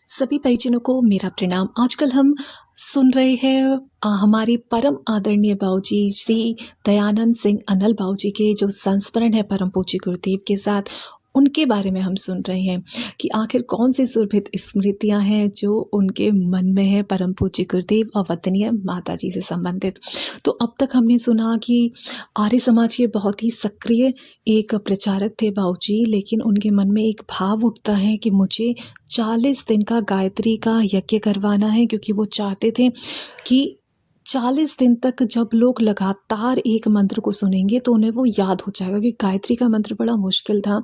सभी परिजनों को मेरा प्रणाम। आजकल हम सुन रहे हैं हमारे परम आदरणीय बाबूजी श्री दयानंद सिंह अन्नल बाबूजी के जो संस्मरण है परम पूज्य गुरुदेव के साथ, उनके बारे में हम सुन रहे हैं कि आखिर कौन सी सुरभित स्मृतियां हैं जो उनके मन में है परम पूज्य गुरुदेव और वतनीय माता जी से संबंधित। तो अब तक हमने सुना कि आर्य समाज के बहुत ही सक्रिय एक प्रचारक थे बाबूजी, लेकिन उनके मन में एक भाव उठता है कि मुझे 40 दिन का गायत्री का यज्ञ करवाना है, क्योंकि वो चाहते थे कि 40 दिन तक जब लोग लगातार एक मंत्र को सुनेंगे तो उन्हें वो याद हो जाएगा। कि गायत्री का मंत्र बड़ा मुश्किल था,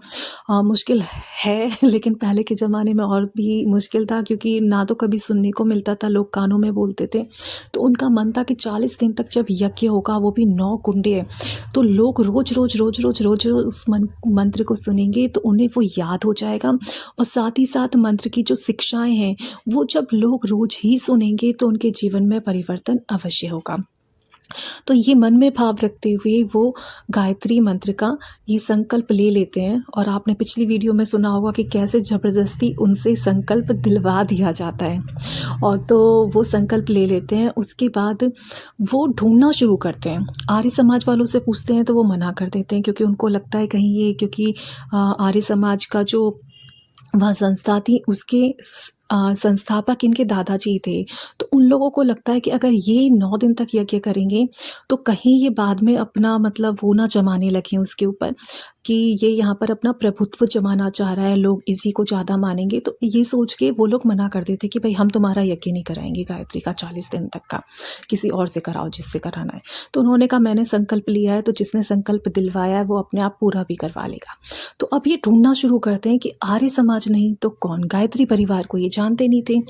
मुश्किल है लेकिन पहले के ज़माने में और भी मुश्किल था, क्योंकि ना तो कभी सुनने को मिलता था, लोग कानों में बोलते थे। तो उनका मन था कि 40 दिन तक जब यज्ञ होगा, वो भी 9 कुंडे, तो लोग रोज रोज रोज रोज रोज रोज उस मंत्र को सुनेंगे तो उन्हें वो याद हो जाएगा। और साथ ही साथ मंत्र की जो शिक्षाएं हैं वो जब लोग रोज ही सुनेंगे तो उनके जीवन में परिवर्तन अवश्य होगा। तो ये मन में भाव रखते हुए वो गायत्री मंत्र का ये संकल्प ले लेते हैं। और आपने पिछली वीडियो में सुना होगा कि कैसे ज़बरदस्ती उनसे संकल्प दिलवा दिया जाता है। और तो वो संकल्प ले लेते हैं, उसके बाद वो ढूंढना शुरू करते हैं। आर्य समाज वालों से पूछते हैं तो वो मना कर देते हैं, क्योंकि उनको लगता है कहीं ये, क्योंकि आर्य समाज का जो वह संस्था थी उसके संस्थापक इनके दादाजी थे। तो उन लोगों को लगता है कि अगर ये 9 दिन तक यज्ञ करेंगे तो कहीं ये बाद में अपना मतलब वो ना जमाने लगे उसके ऊपर, कि ये यहाँ पर अपना प्रभुत्व जमाना चाह रहा है, लोग इसी को ज़्यादा मानेंगे। तो ये सोच के वो लोग मना कर देते कि भाई हम तुम्हारा यज्ञ नहीं कराएंगे गायत्री का 40 दिन तक का, किसी और से कराओ जिससे कराना है। तो उन्होंने कहा मैंने संकल्प लिया है, तो जिसने संकल्प दिलवाया है वो अपने आप पूरा भी करवा लेगा। तो अब ये ढूंढना शुरू करते हैं कि आर्य समाज नहीं तो कौन, गायत्री परिवार को ये जानते नहीं थे।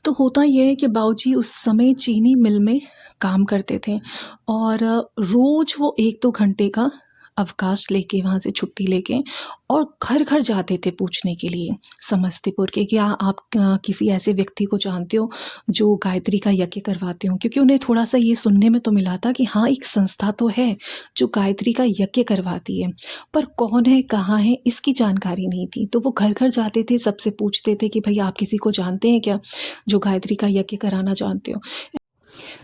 तो होता यह है कि बाबूजी उस समय चीनी मिल में काम करते थे और रोज वो 1-2 घंटे का अवकाश लेके, वहाँ से छुट्टी लेके, और घर घर जाते थे पूछने के लिए समस्तीपुर के, क्या आप किसी ऐसे व्यक्ति को जानते हो जो गायत्री का यज्ञ करवाते हो। क्योंकि उन्हें थोड़ा सा ये सुनने में तो मिला था कि हाँ एक संस्था तो है जो गायत्री का यज्ञ करवाती है, पर कौन है कहाँ है इसकी जानकारी नहीं थी। तो वो घर घर जाते थे, सबसे पूछते थे कि भाई आप किसी को जानते हैं क्या जो गायत्री का यज्ञ कराना जानते हो।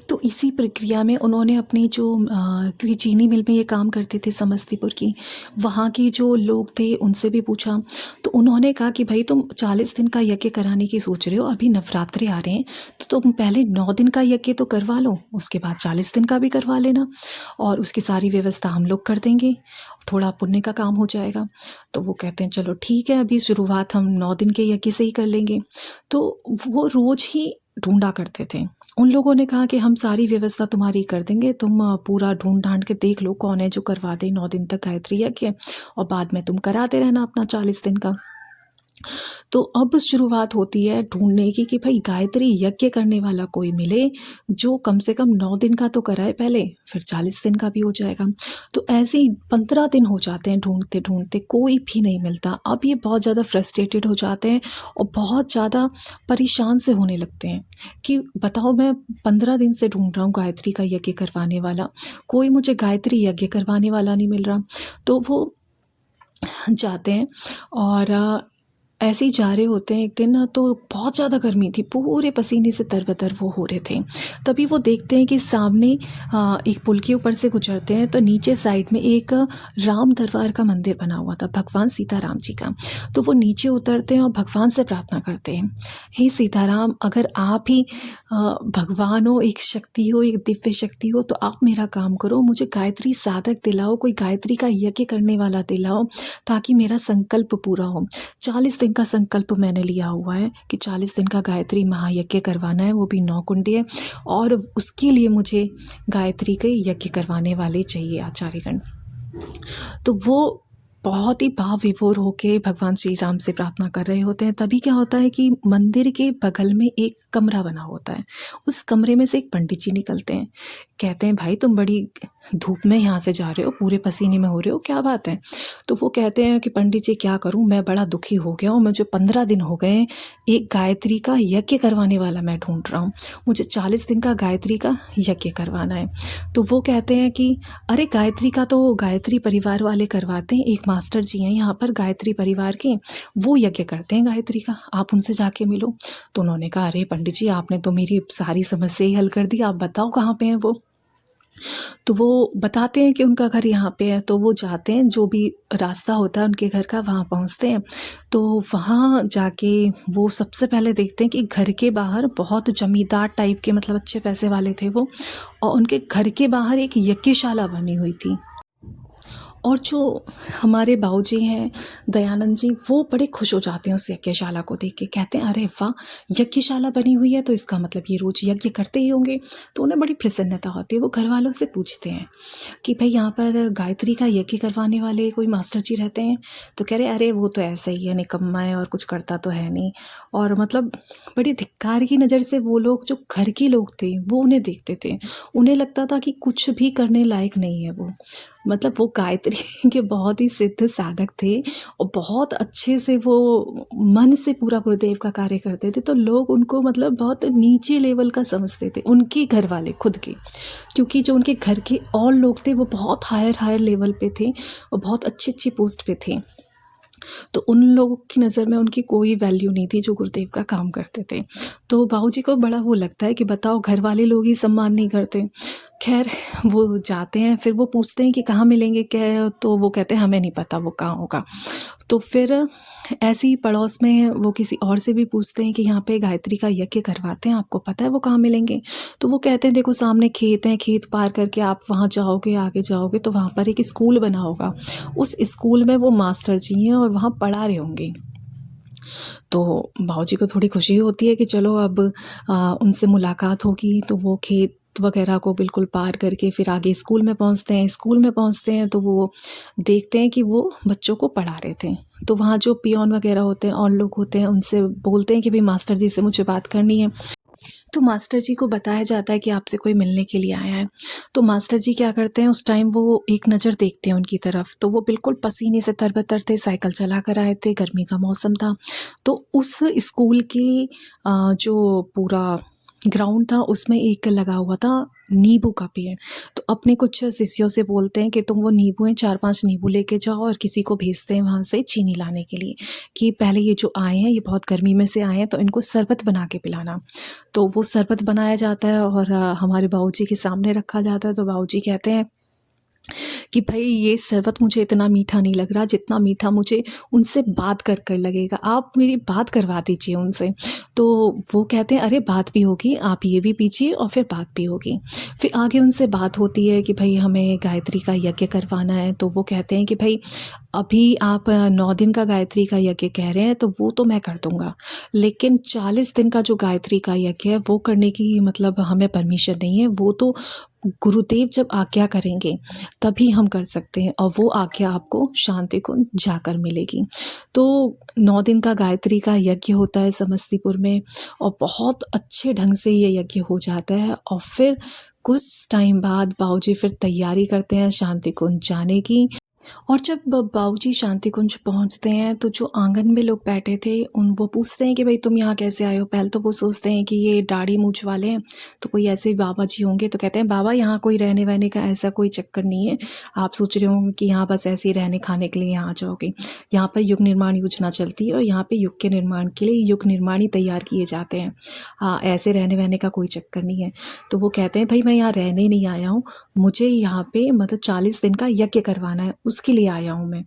तो इसी प्रक्रिया में उन्होंने अपनी जो क्योंकि चीनी मिल में ये काम करते थे समस्तीपुर की, वहाँ के जो लोग थे उनसे भी पूछा। तो उन्होंने कहा कि भाई तुम 40 दिन का यज्ञ कराने की सोच रहे हो, अभी नवरात्रे आ रहे हैं, तो तुम पहले 9 दिन का यज्ञ तो करवा लो, उसके बाद 40 दिन का भी करवा लेना, और उसकी सारी व्यवस्था हम लोग कर देंगे, थोड़ा पुण्य का काम हो जाएगा। तो वो कहते हैं चलो ठीक है, अभी शुरुआत हम 9 दिन के यज्ञ से ही कर लेंगे। तो वो रोज ही ढूंढा करते थे। उन लोगों ने कहा कि हम सारी व्यवस्था तुम्हारी कर देंगे, तुम पूरा ढूंढ ढांड के देख लो कौन है जो करवा दे 9 दिन तक गायत्री यज्ञ, और बाद में तुम कराते रहना अपना 40 दिन का। तो अब शुरुआत होती है ढूंढने की कि भाई गायत्री यज्ञ करने वाला कोई मिले जो कम से कम 9 दिन का तो कराए पहले, फिर 40 दिन का भी हो जाएगा। तो ऐसे ही 15 दिन हो जाते हैं ढूंढते ढूंढते, कोई भी नहीं मिलता। अब ये बहुत ज़्यादा फ्रस्ट्रेटेड हो जाते हैं और बहुत ज़्यादा परेशान से होने लगते हैं कि बताओ मैं 15 दिन से ढूंढ रहा हूँ गायत्री का यज्ञ करवाने वाला, कोई मुझे गायत्री यज्ञ करवाने वाला नहीं मिल रहा। तो वो जाते हैं और ऐसे ही जा रहे होते हैं। एक दिन ना तो बहुत ज़्यादा गर्मी थी, पूरे पसीने से तरबतर वो हो रहे थे। तभी वो देखते हैं कि सामने एक पुल के ऊपर से गुजरते हैं तो नीचे साइड में एक राम दरबार का मंदिर बना हुआ था, भगवान सीताराम जी का। तो वो नीचे उतरते हैं और भगवान से प्रार्थना करते हैं, हे सीताराम, अगर आप ही भगवान हो, एक शक्ति हो, एक दिव्य शक्ति हो, तो आप मेरा काम करो, मुझे गायत्री साधक दिलाओ, कोई गायत्री का यज्ञ करने वाला दिलाओ, ताकि मेरा संकल्प पूरा हो। 40 दिन का संकल्प मैंने लिया हुआ है कि 40 दिन का गायत्री महायज्ञ करवाना है, वो भी 9 कुंडे, और उसके लिए मुझे गायत्री के यज्ञ करवाने वाले चाहिए आचार्यगण। तो वो बहुत ही भाव विभोर होके भगवान श्री राम से प्रार्थना कर रहे होते हैं। तभी क्या होता है कि मंदिर के बगल में एक कमरा बना होता है, उस कमरे में से एक पंडित जी निकलते हैं। कहते हैं भाई तुम बड़ी धूप में यहाँ से जा रहे हो, पूरे पसीने में हो रहे हो, क्या बात है? तो वो कहते हैं कि पंडित जी क्या करूँ, मैं बड़ा दुखी हो गया हूँ, मुझे 15 दिन हो गए, एक गायत्री का यज्ञ करवाने वाला मैं ढूंढ रहा हूँ, मुझे 40 दिन का गायत्री का यज्ञ करवाना है। तो वो कहते हैं कि अरे गायत्री का तो गायत्री परिवार वाले करवाते हैं, एक मास्टर जी हैं यहाँ पर गायत्री परिवार के, वो यज्ञ करते हैं गायत्री का, आप उनसे जाके मिलो। तो उन्होंने कहा अरे पंडित जी आपने तो मेरी सारी समस्या ही हल कर दी, आप बताओ कहाँ पे हैं वो। तो वो बताते हैं कि उनका घर यहाँ पे है, तो वो जाते हैं, जो भी रास्ता होता है उनके घर का वहाँ पहुँचते हैं। तो वहाँ जाके वो सबसे पहले देखते हैं कि घर के बाहर बहुत जमींदार टाइप के, मतलब अच्छे पैसे वाले थे वो, और उनके घर के बाहर एक यज्ञशाला बनी हुई थी। और जो हमारे बाबूजी हैं दयानंद जी, वो बड़े खुश हो जाते हैं उस यज्ञशाला को देख के, कहते हैं अरे वाह, यज्ञशाला बनी हुई है तो इसका मतलब ये रोज यज्ञ करते ही होंगे। तो उन्हें बड़ी प्रसन्नता होती है। वो घर वालों से पूछते हैं कि भाई यहाँ पर गायत्री का यज्ञ करवाने वाले कोई मास्टर जी रहते हैं? तो कह रहे अरे वो तो ऐसा ही है, निकम्मा है और कुछ करता तो है नहीं। और मतलब बड़ी धिक्कार की नज़र से वो लोग, जो घर के लोग थे, वो उन्हें देखते थे। उन्हें लगता था कि कुछ भी करने लायक नहीं है वो। मतलब वो गायत्री के बहुत ही सिद्ध साधक थे और बहुत अच्छे से वो मन से पूरा गुरुदेव का कार्य करते थे। तो लोग उनको मतलब बहुत नीचे लेवल का समझते थे, उनके घर वाले खुद के, क्योंकि जो उनके घर के और लोग थे वो बहुत हायर लेवल पे थे और बहुत अच्छी पोस्ट पे थे। तो उन लोगों की नज़र में उनकी कोई वैल्यू नहीं थी जो गुरुदेव का काम करते थे। तो बाबूजी को बड़ा वो लगता है कि बताओ, घर वाले लोग ही सम्मान नहीं करते। खैर वो जाते हैं, फिर वो पूछते हैं कि कहाँ मिलेंगे क्या, तो वो कहते हैं हमें नहीं पता वो कहाँ होगा। तो फिर ऐसे ही पड़ोस में वो किसी और से भी पूछते हैं कि यहाँ पे गायत्री का यज्ञ करवाते हैं, आपको पता है वो कहाँ मिलेंगे? तो वो कहते हैं देखो सामने खेत हैं, खेत पार करके आप वहाँ जाओगे, आगे जाओगे तो वहाँ पर एक स्कूल बना होगा, उस स्कूल में वो मास्टर जी हैं और वहाँ पढ़ा रहे होंगे। तो बाबूजी को थोड़ी खुशी होती है कि चलो अब उनसे मुलाकात होगी। तो वो खेत वगैरह को बिल्कुल पार करके फिर आगे स्कूल में पहुंचते हैं। स्कूल में पहुंचते हैं तो वो देखते हैं कि वो बच्चों को पढ़ा रहे थे। तो वहाँ जो पियोन वगैरह होते हैं और लोग होते हैं, उनसे बोलते हैं कि भाई मास्टर जी से मुझे बात करनी है। तो मास्टर जी को बताया जाता है कि आपसे कोई मिलने के लिए आया है। तो मास्टर जी क्या करते हैं, उस टाइम वो एक नज़र देखते हैं उनकी तरफ, तो वो बिल्कुल पसीने से तरबतर थे, साइकिल चला कर आए थे, गर्मी का मौसम था। तो उस स्कूल की जो पूरा ग्राउंड था उसमें एक लगा हुआ था नींबू का पेड़। तो अपने कुछ शिष्यों से बोलते हैं कि तुम वो नींबू हैं, 4-5 नींबू लेके जाओ, और किसी को भेजते हैं वहाँ से चीनी लाने के लिए कि पहले ये जो आए हैं ये बहुत गर्मी में से आए हैं तो इनको शरबत बना के पिलाना। तो वो शरबत बनाया जाता है और हमारे बाबूजी के सामने रखा जाता है। तो बाबूजी कहते हैं कि भाई ये शरबत मुझे इतना मीठा नहीं लग रहा जितना मीठा मुझे उनसे बात कर कर लगेगा, आप मेरी बात करवा दीजिए उनसे। तो वो कहते हैं अरे बात भी होगी, आप ये भी पीजिए और फिर बात भी होगी। फिर आगे उनसे बात होती है कि भाई हमें गायत्री का यज्ञ करवाना है। तो वो कहते हैं कि भाई अभी आप 9 दिन का गायत्री का यज्ञ कह रहे हैं तो वो तो मैं कर दूंगा, लेकिन 40 दिन का जो गायत्री का यज्ञ है वो करने की मतलब हमें परमिशन नहीं है। वो तो गुरुदेव जब आज्ञा करेंगे तभी हम कर सकते हैं, और वो आज्ञा आपको शांति कुंज जाकर मिलेगी। तो 9 दिन का गायत्री का यज्ञ होता है समस्तीपुर में, और बहुत अच्छे ढंग से ये यज्ञ हो जाता है। और फिर कुछ टाइम बाद बाबूजी फिर तैयारी करते हैं शांति कुंज जाने की। और जब बाबूजी शांति कुंज पहुंचते हैं तो जो आंगन में लोग बैठे थे उन वो पूछते हैं कि भाई तुम यहाँ कैसे आए हो। पहले तो वो सोचते हैं कि ये दाढ़ी मूंछ वाले हैं तो कोई ऐसे ही बाबा जी होंगे। तो कहते हैं बाबा यहाँ कोई रहने वहने का ऐसा कोई चक्कर नहीं है, आप सोच रहे होंगे कि यहाँ बस ऐसे ही रहने खाने के लिए यहाँ आ जाओगे। यहाँ पर युग निर्माण योजना चलती है और यहाँ पे युग के निर्माण के लिए युग निर्माण ही तैयार किए जाते हैं। हाँ, ऐसे रहने वहने का कोई चक्कर नहीं है। तो वो कहते हैं भाई मैं यहाँ रहने नहीं आया हूँ, मुझे यहाँ पे मतलब 40 दिन का यज्ञ करवाना है, उसके लिए आया हूँ मैं।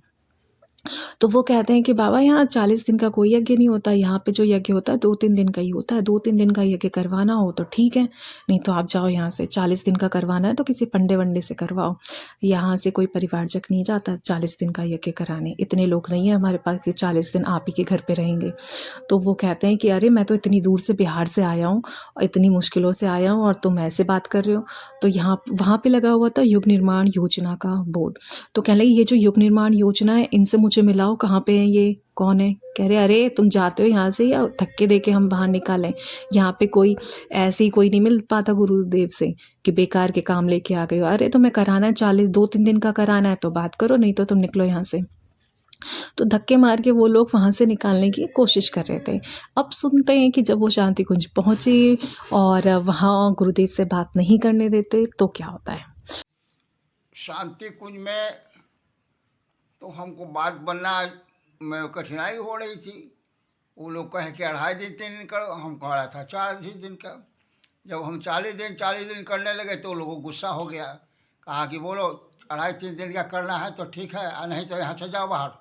तो वो कहते हैं कि बाबा यहाँ 40 दिन का कोई यज्ञ नहीं होता, यहाँ पे जो यज्ञ होता है 2-3 दिन का ही होता है। 2-3 दिन का यज्ञ करवाना हो तो ठीक है, नहीं तो आप जाओ यहाँ से। 40 दिन का करवाना है तो किसी पंडे वंडे से करवाओ, यहाँ से कोई परिवारजक नहीं जाता 40 दिन का यज्ञ कराने। इतने लोग नहीं है हमारे पास कि 40 दिन आप ही के घर पे रहेंगे। तो वो कहते हैं कि अरे मैं तो इतनी दूर से बिहार से आया हूँ और इतनी मुश्किलों से आया हूँ और तुम ऐसे बात कर रहे हो। तो यहाँ वहाँ पे लगा हुआ था युग निर्माण योजना का बोर्ड। तो कहने लगे ये जो युग निर्माण योजना है इनसे मुझे मुझे मिलाओ, कहाँ पे है ये, कौन है? कह रहे अरे तुम जाते हो यहाँ से या धक्के दे के हम बाहर निकालें? यहाँ पे कोई ऐसे ही कोई नहीं मिल पाता गुरुदेव से कि बेकार के काम लेके आ गए हो। अरे तुम्हें कराना है 40 2-3 दिन का कराना है तो बात करो, नहीं तो तुम निकलो यहाँ से। तो धक्के मार के वो लोग वहाँ से निकालने की कोशिश कर रहे थे। अब सुनते हैं कि जब वो शांति कुंज पहुँचे और वहाँ गुरुदेव से बात नहीं करने देते तो क्या होता है। शांति कुंज में तो हमको बात बनना में कठिनाई हो रही थी। वो लोग कहे कि 2.5 दिन करो, हम कह रहा था 40 दिन का। जब हम 40 दिन करने लगे तो लोगों को गुस्सा हो गया। कहा कि बोलो 2.5-3 दिन का करना है तो ठीक है, और नहीं तो यहाँ से जाओ बाहर,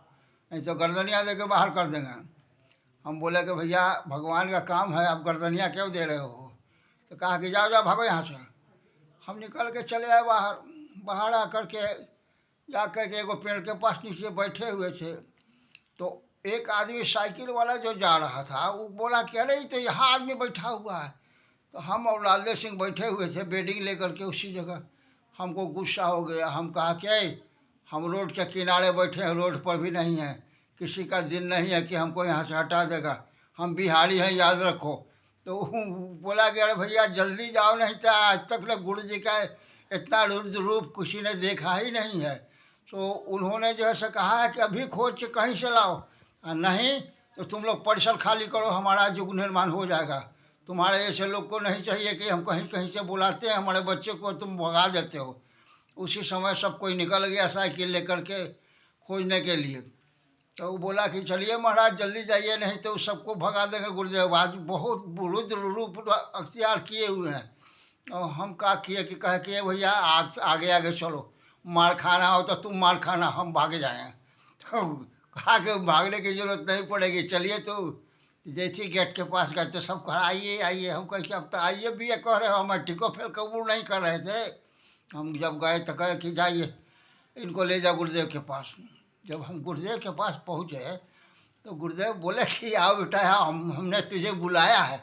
नहीं तो गर्दनियाँ दे के बाहर कर देंगे। हम बोले कि भैया भगवान का काम है, आप गर्दनियाँ क्यों दे रहे हो? तो कहा कि जाओ जाओ भागो यहाँ से। हम निकल के चले आए बाहर। बाहर आकर के जा कर के एगो पेड़ के पास नीचे बैठे हुए थे, तो एक आदमी साइकिल वाला जो जा रहा था वो बोला कि अरे तो यहाँ आदमी बैठा हुआ है। तो हम और लालदेव सिंह बैठे हुए थे बेडिंग लेकर के उसी जगह। हमको गुस्सा हो गया। हम कहा कि हम रोड के किनारे बैठे हैं, रोड पर भी नहीं है, किसी का दिन नहीं है कि हमको यहाँ से हटा देगा, हम बिहारी हैं याद रखो। तो बोला कि अरे भैया जल्दी जाओ, नहीं तो आज तक ना गुरु जी का इतना रुद्र रूप किसी ने देखा ही नहीं है। तो उन्होंने जो है से कहा है कि अभी खोज के कहीं से लाओ, और नहीं तो तुम लोग परिसर खाली करो, हमारा युग निर्माण हो जाएगा। तुम्हारे ऐसे लोग को नहीं चाहिए कि हम कहीं कहीं से बुलाते हैं हमारे बच्चे को, तुम भगा देते हो। उसी समय सब कोई निकल गया साइकिल लेकर के खोजने के लिए। तो वो बोला कि चलिए महाराज जल्दी जाइए, नहीं तो सबको भगा देंगे गुरुदेव, आज बहुत रुद्र रूप अख्तियार किए हुए हैं। और हम क्या किए कि कहे कि भैया आगे आगे चलो, मार खाना हो तो तुम मार खाना, हम भागे जाएँ। तो कहा कि भागने की जरूरत नहीं पड़ेगी, चलिए। तो जैसे गेट के पास गए तो सब कहा आइए आइए। हम कहे कि अब तो आइए भी ये कह रहे हो, हमें टिको फिर कबूल नहीं कर रहे थे। हम जब गए तो कहे कि जाइए इनको ले जाओ गुरुदेव के पास। जब हम गुरुदेव के पास पहुँचे तो गुरुदेव बोले कि आओ बेटा, हमने तुझे बुलाया है।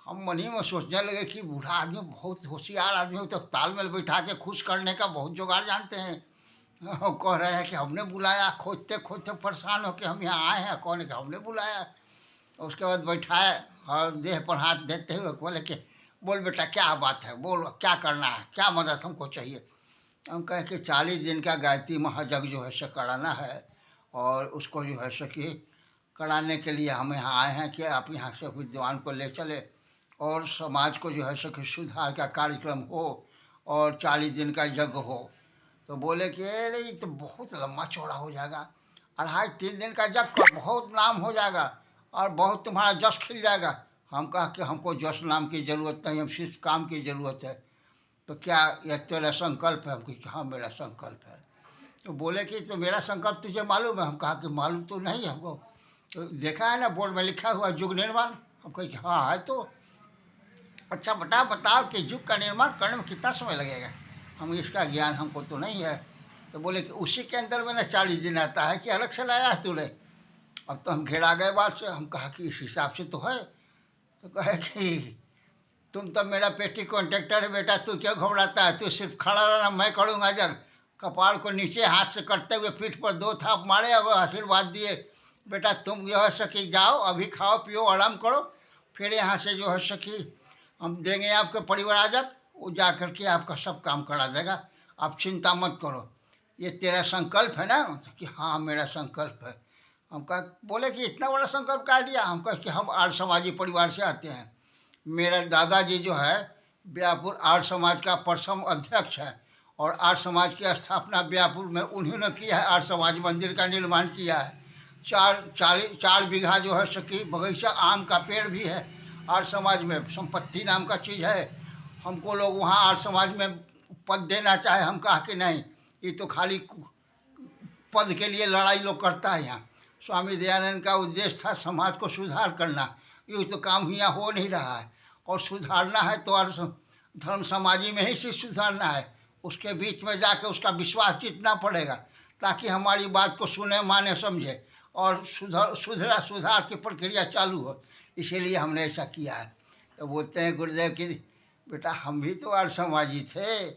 हम मन ही में सोचने लगे कि बूढ़ा आदमी बहुत होशियार आदमी हो, तो तालमेल बैठा के खुश करने का बहुत जुगाड़ जानते हैं। कह रहे हैं कि हमने बुलाया, खोजते खोजते परेशान हो के हम यहाँ आए हैं, कौन है कि हमने बुलाया। उसके बाद बैठाए और देह पर हाथ देते हुए बोले कि बोल बेटा क्या बात है, बोल क्या करना है, क्या मदद हमको चाहिए। हम कहें कि 40 दिन का गायत्री महायज्ञ जो है सो कराना है, और उसको जो है सो कि कराने के लिए हम यहाँ आए हैं कि आप यहाँ से विद्वान को ले चले और समाज को जो है सो कि सुधार का कार्यक्रम हो और 40 दिन का यज्ञ हो। तो बोले कि अरे ये तो बहुत लंबा चौड़ा हो जाएगा, 2.5-3 दिन का यज्ञ का बहुत नाम हो जाएगा और बहुत तुम्हारा जश खिल जाएगा। हम कहा कि हमको जश नाम की ज़रूरत नहीं, हम सिर्फ काम की ज़रूरत है। तो क्या यह तेरा संकल्प है? हम कहे कि हाँ मेरा संकल्प है। तो बोले कि तो मेरा संकल्प तुझे मालूम है? हम कहा कि मालूम तो नहीं हमको। तो देखा है ना बोर्ड में लिखा हुआ युग निर्माण? हम कहे कि हाँ है। तो अच्छा बेटा बताओ कि युग का निर्माण करने में कितना समय लगेगा? हम इसका ज्ञान हमको तो नहीं है। तो बोले कि उसी के अंदर में ना 40 दिन आता है कि अलग से लाया है तूने? अब तो हम घेरा गए बात से। हम कहा कि इस हिसाब से तो है। तो कहे कि तुम तो मेरा पेटी कॉन्ट्रैक्टर है बेटा, तू क्यों घबराता है? तू सिर्फ खड़ा रहना, मैं करूँगा जग। कपाल को नीचे हाथ से करते हुए पीठ पर 2 थाप मारे और आशीर्वाद दिए, बेटा तुम जो है सकी जाओ, अभी खाओ पियो आराम करो, फिर यहाँ से जो है सकी हम देंगे आपके परिवारजक, वो जा कर के आपका सब काम करा देगा, आप चिंता मत करो। ये तेरा संकल्प है ना? तो कि हाँ मेरा संकल्प है। हम कहा बोले कि इतना बड़ा संकल्प कर दिया? हम कहे कि हम आर्य समाजी परिवार से आते हैं। मेरा दादाजी जो है ब्याहपुर आर्य समाज का प्रथम अध्यक्ष है, और आर्य समाज की स्थापना ब्याहपुर में उन्होंने किया है। आर्य समाज मंदिर का निर्माण किया है। 4 बीघा जो है सकी बगीचा, आम का पेड़ भी है। आर्य समाज में संपत्ति नाम का चीज़ है। हमको लोग वहाँ आर्य समाज में पद देना चाहे, हम कहा कि नहीं, ये तो खाली पद के लिए लड़ाई लोग करता है यहाँ। स्वामी दयानंद का उद्देश्य था समाज को सुधार करना, ये तो काम यहाँ हो नहीं रहा है। और सुधारना है तो धर्म समाजी में ही से सुधारना है, उसके बीच में जाके उसका विश्वास जीतना पड़ेगा ताकि हमारी बात को सुने माने समझे और सुधार की प्रक्रिया चालू हो। इसीलिए हमने ऐसा किया है। तो बोलते हैं गुरुदेव कि बेटा हम भी तो आर्य समाजी थे,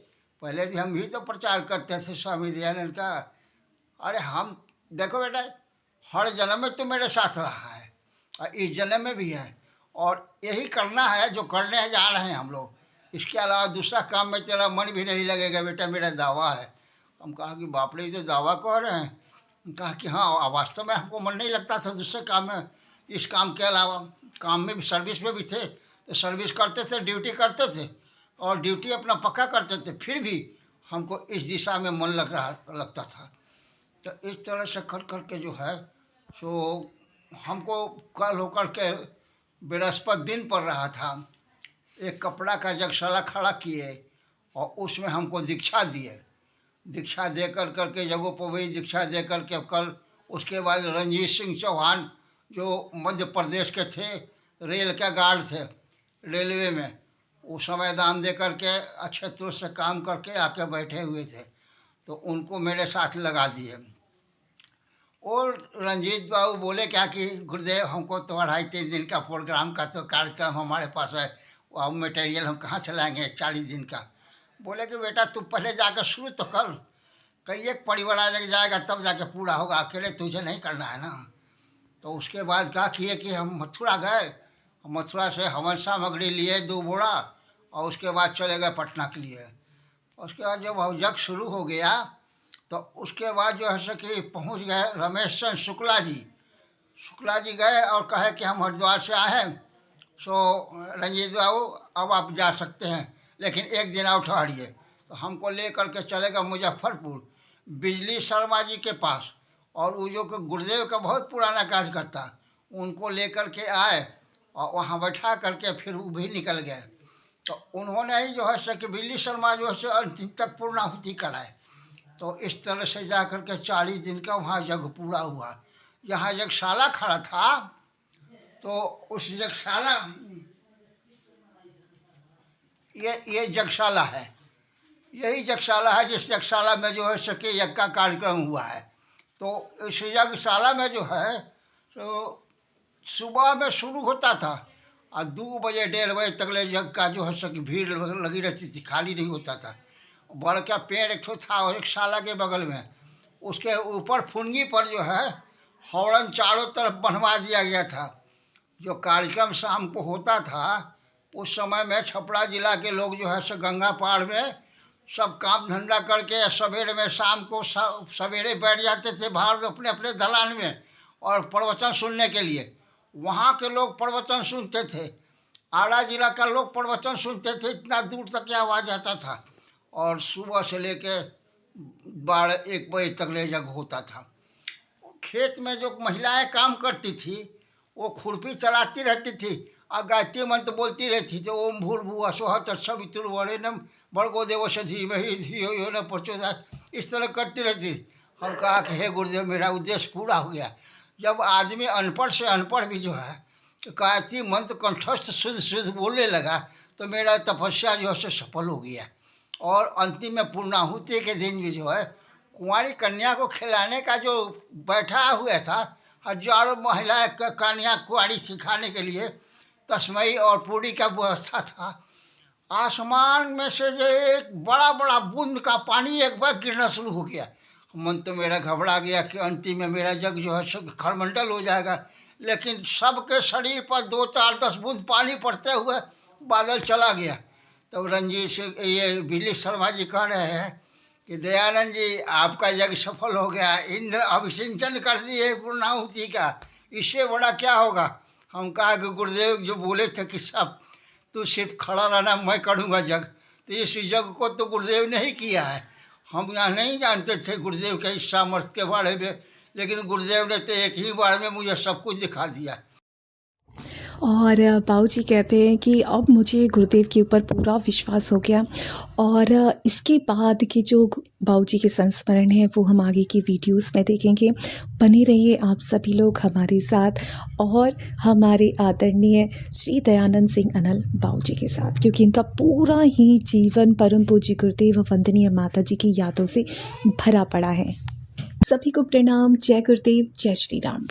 पहले भी हम भी तो प्रचार करते थे स्वामी दयानंद का। अरे हम देखो बेटा हर जन्म में तो मेरे साथ रहा है और इस जन्म में भी है, और यही करना है जो करने जा रहे हैं हम लोग। इसके अलावा दूसरा काम में तेरा मन भी नहीं लगेगा बेटा, मेरा दावा है। हम कहा कि बाप रे, ये तो दावा कह रहे हैं। कहा कि हाँ, वास्तव में हमको मन नहीं लगता था दूसरे काम में। इस काम के अलावा काम में भी, सर्विस में भी थे, तो सर्विस करते थे, ड्यूटी करते थे और ड्यूटी अपना पक्का करते थे, फिर भी हमको इस दिशा में मन लगता था। तो इस तरह से कर कर के जो है सो हमको कल होकर के बृहस्पति दिन पड़ रहा था, एक कपड़ा का जगशाला खड़ा किए और उसमें हमको दीक्षा दिए। दीक्षा दे कर के जगोपवी दीक्षा दे कर के कल उसके बाद रणजीत सिंह चौहान जो मध्य प्रदेश के थे, रेल के गार्ड थे रेलवे में, वो समय दान दे करके अच्छे तरह से काम करके आके बैठे हुए थे, तो उनको मेरे साथ लगा दिए। और रंजीत बाबू बोले क्या कि गुरुदेव हमको तो 2.5-3 दिन का प्रोग्राम का तो कार्यक्रम हमारे पास है, अब मटेरियल हम कहाँ से लाएंगे 40 दिन का। बोले कि बेटा तू पहले जाकर शुरू तो कर, कई एक परिवार आ जाएगा तब जाके पूरा होगा, अकेले तुझे नहीं करना है ना। तो उसके बाद क्या किए कि हम मथुरा गए, मथुरा से हवन सामग्री लिए 2 बोरा और उसके बाद चले गए पटना के लिए। उसके बाद जब यज्ञ शुरू हो गया तो उसके बाद जो है सो कि पहुँच गए रमेश चंद्र शुक्ला जी गए और कहे कि हम हरिद्वार से आए हैं, सो रंजीत बाबू अब आप जा सकते हैं, लेकिन एक दिन और ठहरिए। तो हमको ले करके चले गए मुजफ्फरपुर बिजली शर्मा जी के पास, और वो जो गुरुदेव का बहुत पुराना कार्यकर्ता, उनको ले करके आए और वहाँ बैठा करके फिर वो भी निकल गए। तो उन्होंने ही जो है सो कि बिजली शर्मा जो है सो अंतिम तक पूर्णाहुति कराए। तो इस तरह से जा कर के 40 दिन का वहाँ यज्ञ पूरा हुआ। जहाँ यज्ञशाला खड़ा था तो उस यज्ञशाला, ये यज्ञशाला है, यही यज्ञशाला है जिस यज्ञशाला में जो है सके यज्ञ का कार्यक्रम हुआ है। तो इस यज्ञशाला में जो है तो सुबह में शुरू होता था और 2 बजे 1:30 बजे तक ले यज्ञ का जो है सके भीड़ लगी रहती थी, खाली नहीं होता था। बड़ का पेड़ एक ठो था एक शाला के बगल में, उसके ऊपर फुनगी पर जो है हॉर्न चारों तरफ बनवा दिया गया था। जो कार्यक्रम शाम को होता था उस समय में छपरा जिला के लोग जो है सो गंगा पार में सब काम धंधा करके सवेरे में शाम को सवेरे बैठ जाते थे बाहर अपने अपने दलान में और प्रवचन सुनने के लिए। वहाँ के लोग प्रवचन सुनते थे, आरा जिला का लोग प्रवचन सुनते थे, इतना दूर तक की आवाज़ आता था। और सुबह से लेके 12-1 बजे तक ले जग होता था। खेत में जो महिलाएं काम करती थी वो खुरपी चलाती रहती थी और गायत्री मंत्र बोलती रहती थी, ओम भूर्भुवः स्वः तत्सवितुर्वरेण्यं भर्गो देवस्य धीमहि धियो यो न प्रचोदयात्, इस तरह करती रहती थी। हम कहा कि हे गुरुदेव मेरा उद्देश्य पूरा हो गया। जब आदमी अनपढ़ से अनपढ़ भी जो है गायत्री मंत्र कंठस्थ शुद्ध शुद्ध बोलने लगा तो मेरा तपस्या जो है सफल हो गया। और अंतिम में पूर्णाहुति के दिन भी जो है कुंवारी कन्या को खिलाने का जो बैठा हुआ था, हजारों महिलाएं कन्या कुंवारी सिखाने के लिए तस्मई और पूरी का व्यवस्था था। आसमान में से जो एक बड़ा बड़ा बूंद का पानी एक बार गिरना शुरू हो गया। मन तो मेरा घबरा गया कि अंतिम में मेरा जग जो है सब खरमंडल हो जाएगा, लेकिन सबके शरीर पर 2, 4, 10 बूंद पानी पड़ते हुए बादल चला गया। तब रंजीत सिंह ये बिजली शर्मा जी कह रहे हैं कि दयानंद जी आपका यज्ञ सफल हो गया, इंद्र अभिसिंचन कर दिए पूर्णाहुति का, इससे बड़ा क्या होगा। हम कहा कि गुरुदेव जो बोले थे कि सब तू सिर्फ खड़ा रहना मैं करूँगा यज्ञ, तो इस यज्ञ को तो गुरुदेव ने ही किया है। हम यहाँ नहीं जानते थे गुरुदेव के इस सामर्थ्य के बारे में, लेकिन गुरुदेव ने तो एक ही बार में मुझे सब कुछ दिखा दिया। और बाबूजी कहते हैं कि अब मुझे गुरुदेव के ऊपर पूरा विश्वास हो गया। और इसके बाद के जो बाबूजी के संस्मरण हैं वो हम आगे की वीडियोस में देखेंगे। बने रहिए आप सभी लोग हमारे साथ और हमारे आदरणीय श्री दयानंद सिंह अनल बाबूजी के साथ, क्योंकि इनका पूरा ही जीवन परम पूज्य गुरुदेव वंदनीय माता जी की यादों से भरा पड़ा है। सभी को प्रणाम। जय गुरुदेव, जय श्री राम।